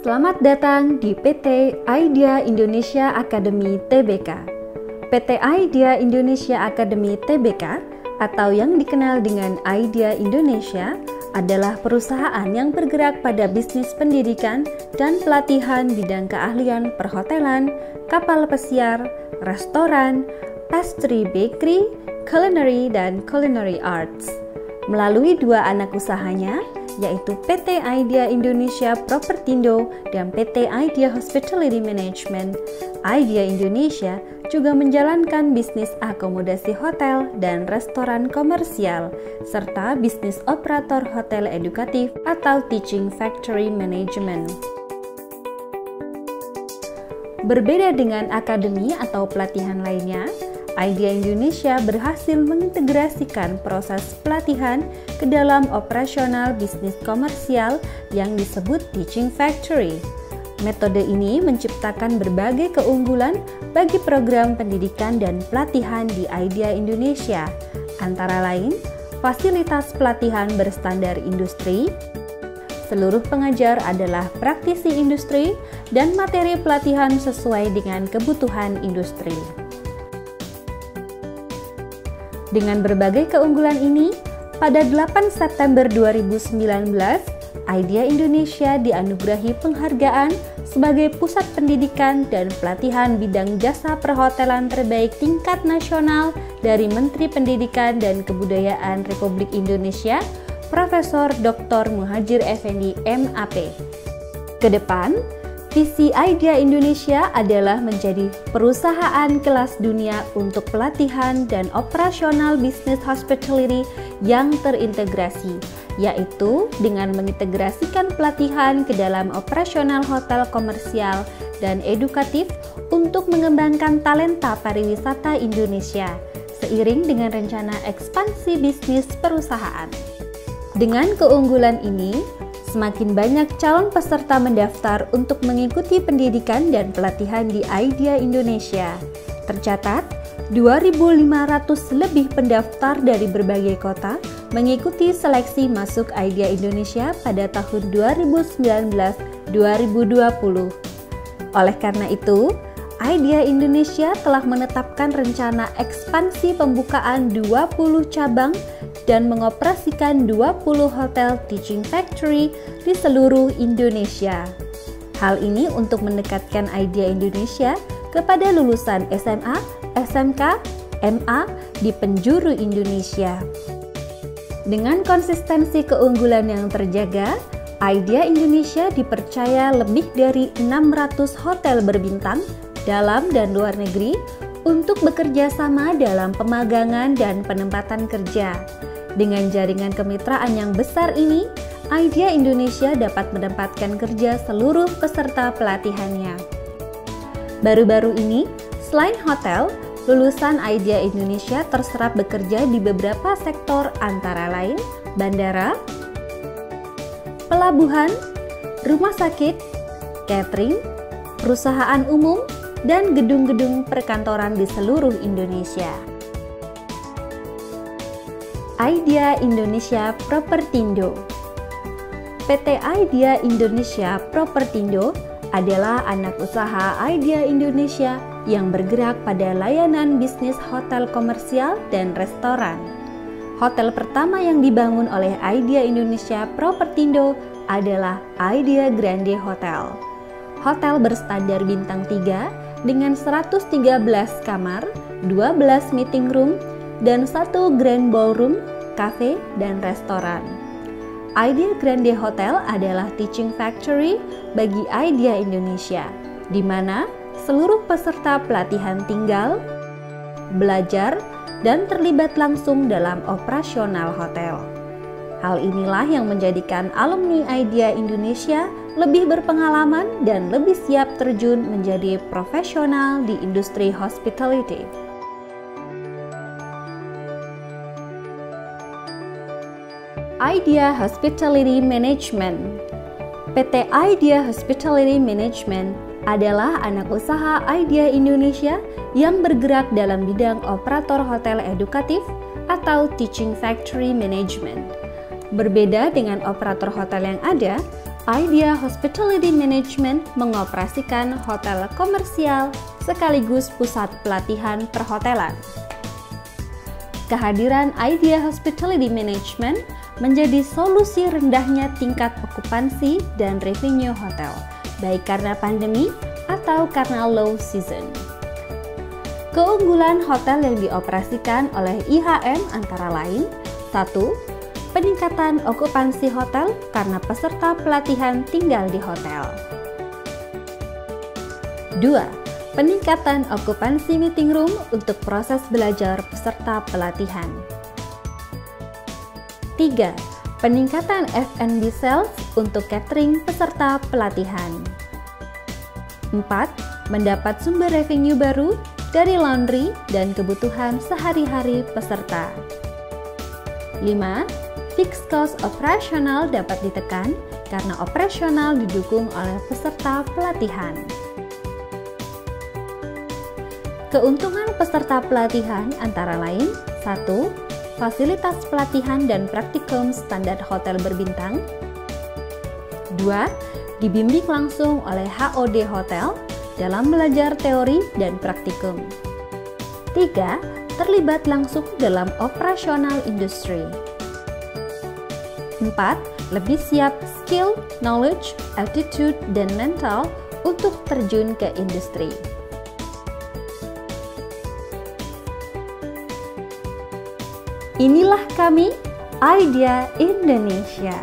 Selamat datang di PT Idea Indonesia Academy Tbk. PT Idea Indonesia Academy Tbk atau yang dikenal dengan Idea Indonesia adalah perusahaan yang bergerak pada bisnis pendidikan dan pelatihan bidang keahlian perhotelan, kapal pesiar, restoran, pastry bakery, culinary, dan culinary arts. Melalui dua anak usahanya, yaitu PT Idea Indonesia Propertindo dan PT Idea Hospitality Management, Idea Indonesia juga menjalankan bisnis akomodasi hotel dan restoran komersial, serta bisnis operator hotel edukatif atau Teaching Factory Management. Berbeda dengan akademi atau pelatihan lainnya, Idea Indonesia berhasil mengintegrasikan proses pelatihan ke dalam operasional bisnis komersial yang disebut Teaching Factory. Metode ini menciptakan berbagai keunggulan bagi program pendidikan dan pelatihan di Idea Indonesia, antara lain fasilitas pelatihan berstandar industri, seluruh pengajar adalah praktisi industri, dan materi pelatihan sesuai dengan kebutuhan industri. Dengan berbagai keunggulan ini, pada 8 September 2019, Idea Indonesia dianugerahi penghargaan sebagai pusat pendidikan dan pelatihan bidang jasa perhotelan terbaik tingkat nasional dari Menteri Pendidikan dan Kebudayaan Republik Indonesia, Profesor Dr. Muhadjir Effendi MAP. Kedepan, visi Idea Indonesia adalah menjadi perusahaan kelas dunia untuk pelatihan dan operasional bisnis hospitality yang terintegrasi, yaitu dengan mengintegrasikan pelatihan ke dalam operasional hotel komersial dan edukatif untuk mengembangkan talenta pariwisata Indonesia, seiring dengan rencana ekspansi bisnis perusahaan. Dengan keunggulan ini, semakin banyak calon peserta mendaftar untuk mengikuti pendidikan dan pelatihan di Idea Indonesia. Tercatat, 2.500 lebih pendaftar dari berbagai kota mengikuti seleksi masuk Idea Indonesia pada tahun 2019-2020. Oleh karena itu, Idea Indonesia telah menetapkan rencana ekspansi pembukaan 20 cabang dan mengoperasikan 20 hotel Teaching Factory di seluruh Indonesia. Hal ini untuk mendekatkan Idea Indonesia kepada lulusan SMA, SMK, MA di penjuru Indonesia. Dengan konsistensi keunggulan yang terjaga, Idea Indonesia dipercaya lebih dari 600 hotel berbintang dalam dan luar negeri untuk bekerja sama dalam pemagangan dan penempatan kerja. Dengan jaringan kemitraan yang besar ini, Idea Indonesia dapat menempatkan kerja seluruh peserta pelatihannya. Baru-baru ini, selain hotel, lulusan Idea Indonesia terserap bekerja di beberapa sektor antara lain bandara, pelabuhan, rumah sakit, catering, perusahaan umum, dan gedung-gedung perkantoran di seluruh Indonesia. Idea Indonesia Propertindo. PT Idea Indonesia Propertindo adalah anak usaha Idea Indonesia yang bergerak pada layanan bisnis hotel komersial dan restoran. Hotel pertama yang dibangun oleh Idea Indonesia Propertindo adalah Idea Grande Hotel. Hotel berstandar bintang 3 dengan 113 kamar, 12 meeting room, dan 1 grand ballroom, cafe, dan restoran. Idea Grande Hotel adalah Teaching Factory bagi Idea Indonesia, di mana seluruh peserta pelatihan tinggal, belajar, dan terlibat langsung dalam operasional hotel. Hal inilah yang menjadikan alumni Idea Indonesia lebih berpengalaman dan lebih siap terjun menjadi profesional di industri hospitality. Idea Hospitality Management. PT Idea Hospitality Management adalah anak usaha Idea Indonesia yang bergerak dalam bidang operator hotel edukatif atau Teaching Factory Management. Berbeda dengan operator hotel yang ada, Idea Hospitality Management mengoperasikan hotel komersial sekaligus pusat pelatihan perhotelan. Kehadiran Idea Hospitality Management menjadi solusi rendahnya tingkat okupansi dan revenue hotel, baik karena pandemi atau karena low season. Keunggulan hotel yang dioperasikan oleh IHM antara lain: 1. Peningkatan okupansi hotel karena peserta pelatihan tinggal di hotel. 2. Peningkatan okupansi meeting room untuk proses belajar peserta pelatihan. 3. Peningkatan F&B sales untuk catering peserta pelatihan. 4. Mendapat sumber revenue baru dari laundry dan kebutuhan sehari-hari peserta. 5. Fixed cost operasional dapat ditekan karena operasional didukung oleh peserta pelatihan. Keuntungan peserta pelatihan antara lain: 1. Fasilitas pelatihan dan praktikum standar hotel berbintang. 2. Dibimbing langsung oleh HOD hotel dalam belajar teori dan praktikum. 3. Terlibat langsung dalam operasional industri. 4. Lebih siap skill, knowledge, attitude, dan mental untuk terjun ke industri. Inilah kami, Idea Indonesia.